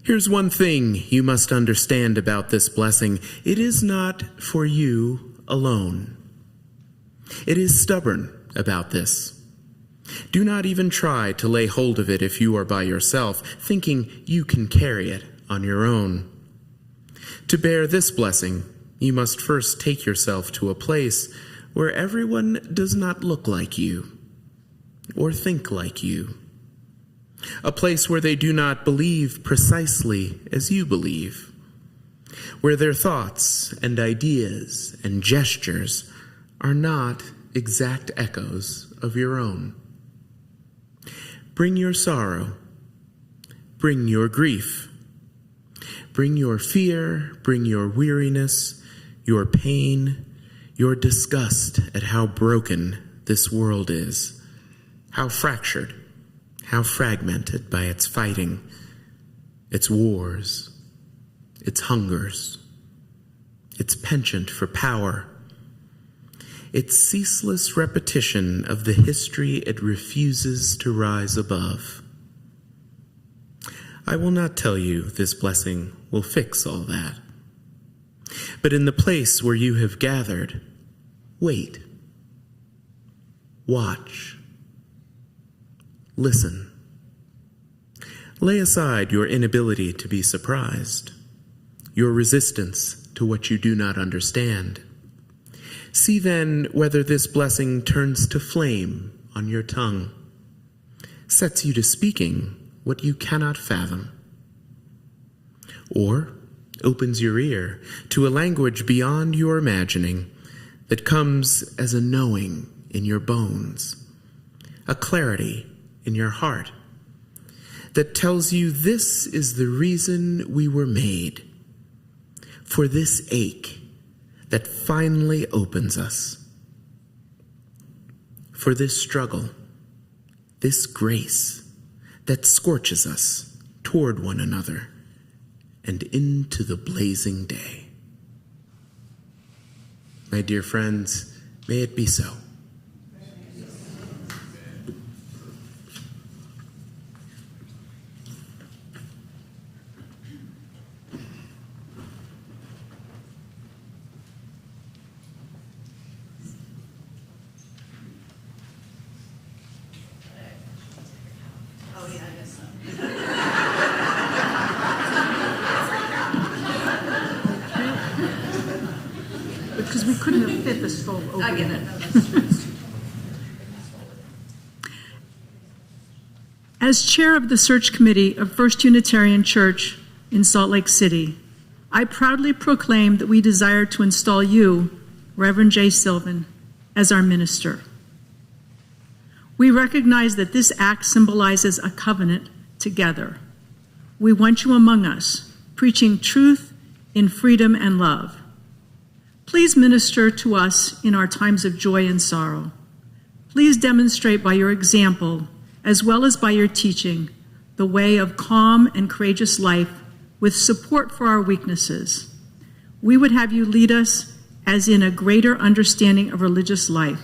Here's one thing you must understand about this blessing. It is not for you alone. It is stubborn about this. Do not even try to lay hold of it if you are by yourself, thinking you can carry it on your own. To bear this blessing, you must first take yourself to a place where everyone does not look like you or think like you. A place where they do not believe precisely as you believe, where their thoughts and ideas and gestures are not exact echoes of your own. Bring your sorrow, bring your grief, bring your fear, bring your weariness, your pain, your disgust at how broken this world is, how fractured, how fragmented by its fighting, its wars, its hungers, its penchant for power, its ceaseless repetition of the history it refuses to rise above. I will not tell you this blessing will fix all that. But in the place where you have gathered, wait. Watch. Listen. Lay aside your inability to be surprised, your resistance to what you do not understand. See then whether this blessing turns to flame on your tongue, sets you to speaking what you cannot fathom, or opens your ear to a language beyond your imagining that comes as a knowing in your bones, a clarity in your heart that tells you this is the reason we were made, for this ache that finally opens us, for this struggle, this grace that scorches us toward one another and into the blazing day. My dear friends, may it be so. Because we couldn't have fit the stove over. I get it. As chair of the search committee of First Unitarian Church in Salt Lake City, I proudly proclaim that we desire to install you, Reverend J Sylvan, as our minister. We recognize that this act symbolizes a covenant together. We want you among us, preaching truth in freedom and love. Please minister to us in our times of joy and sorrow. Please demonstrate by your example, as well as by your teaching, the way of calm and courageous life with support for our weaknesses. We would have you lead us as in a greater understanding of religious life.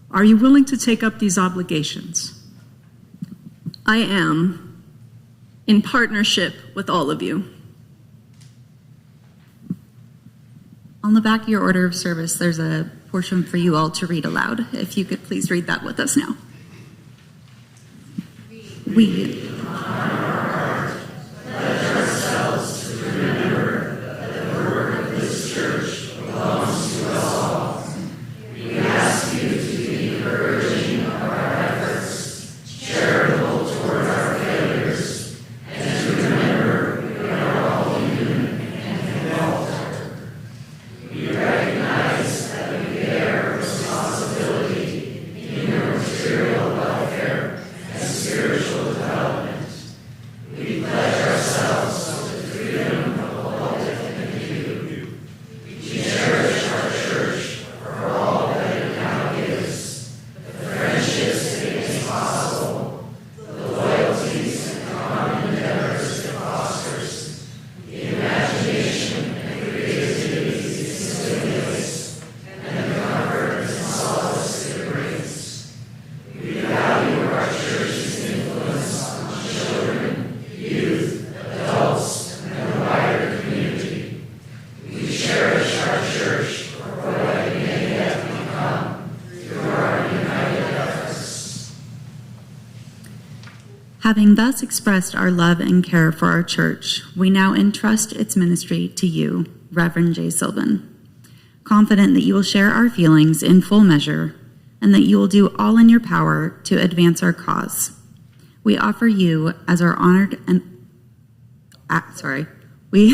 Are you willing to take up these obligations? I am, in partnership with all of you. On the back of your order of service, there's a portion for you all to read aloud. If you could please read that with us now. We Having thus expressed our love and care for our church, we now entrust its ministry to you, Reverend J Sylvan, confident that you will share our feelings in full measure and that you will do all in your power to advance our cause. We offer you as our honored and we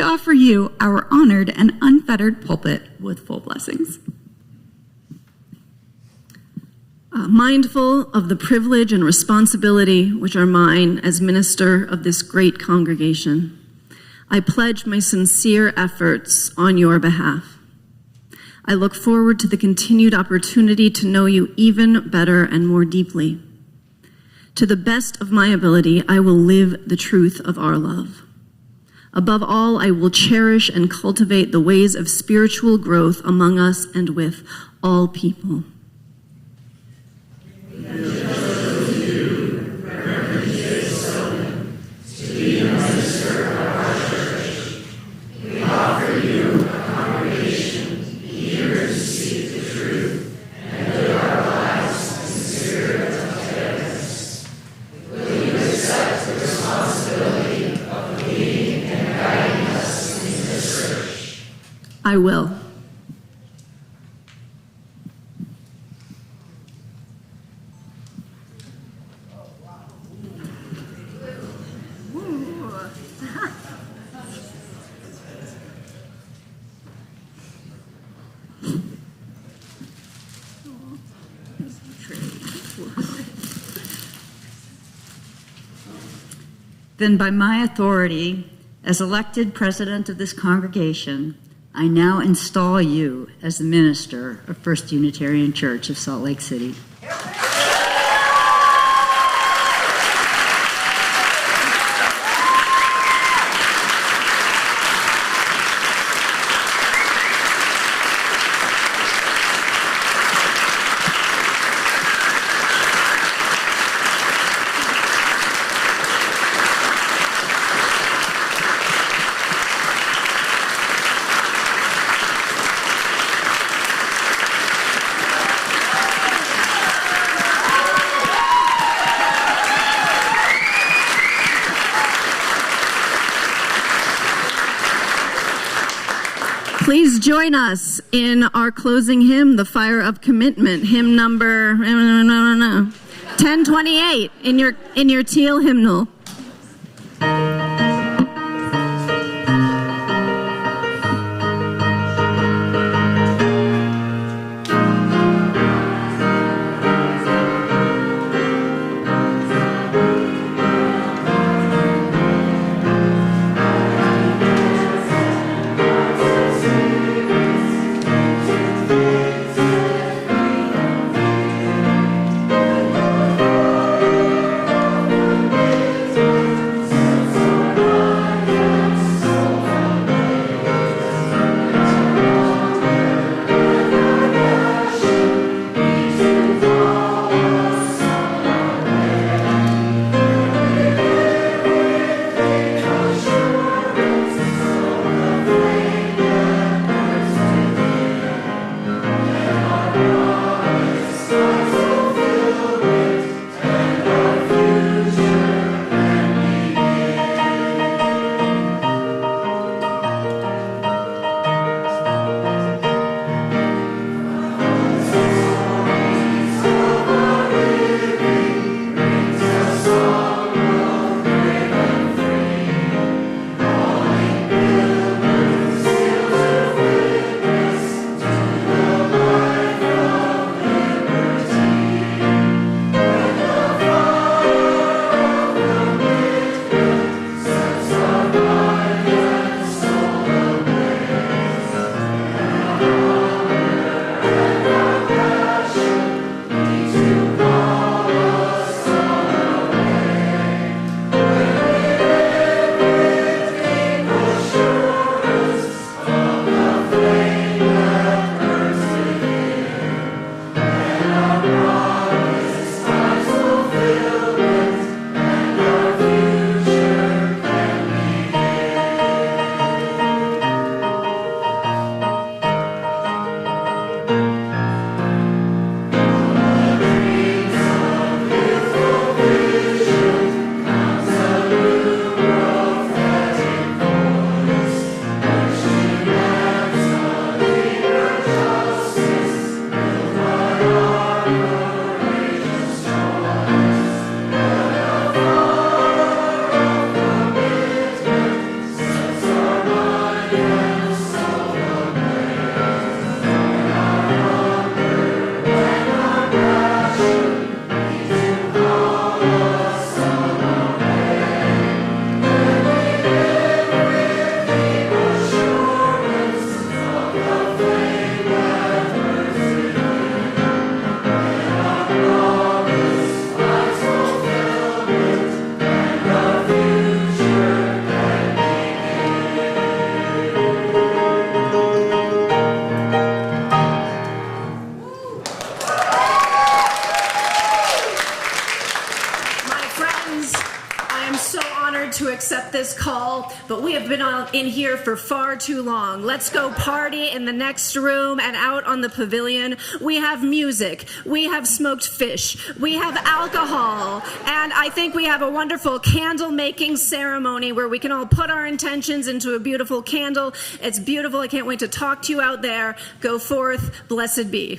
offer you our honored and unfettered pulpit with full blessings. Mindful of the privilege and responsibility which are mine as minister of this great congregation, I pledge my sincere efforts on your behalf. I look forward to the continued opportunity to know you even better and more deeply. To the best of my ability, I will live the truth of our love. Above all, I will cherish and cultivate the ways of spiritual growth among us and with all people. We have chosen you, Reverend J Sylvan, I will. Then by my authority as elected president of this congregation, I now install you as the minister of First Unitarian Church of Salt Lake City. Please join us in our closing hymn, The Fire of Commitment, hymn number 1028 in your teal hymnal. this call, but we have been in here for far too long. Let's go party in the next room and out on the pavilion. We have music, we have smoked fish, we have alcohol, and I think we have a wonderful candle making ceremony where we can all put our intentions into a beautiful candle. It's beautiful. I can't wait to talk to you out there. Go forth. Blessed be.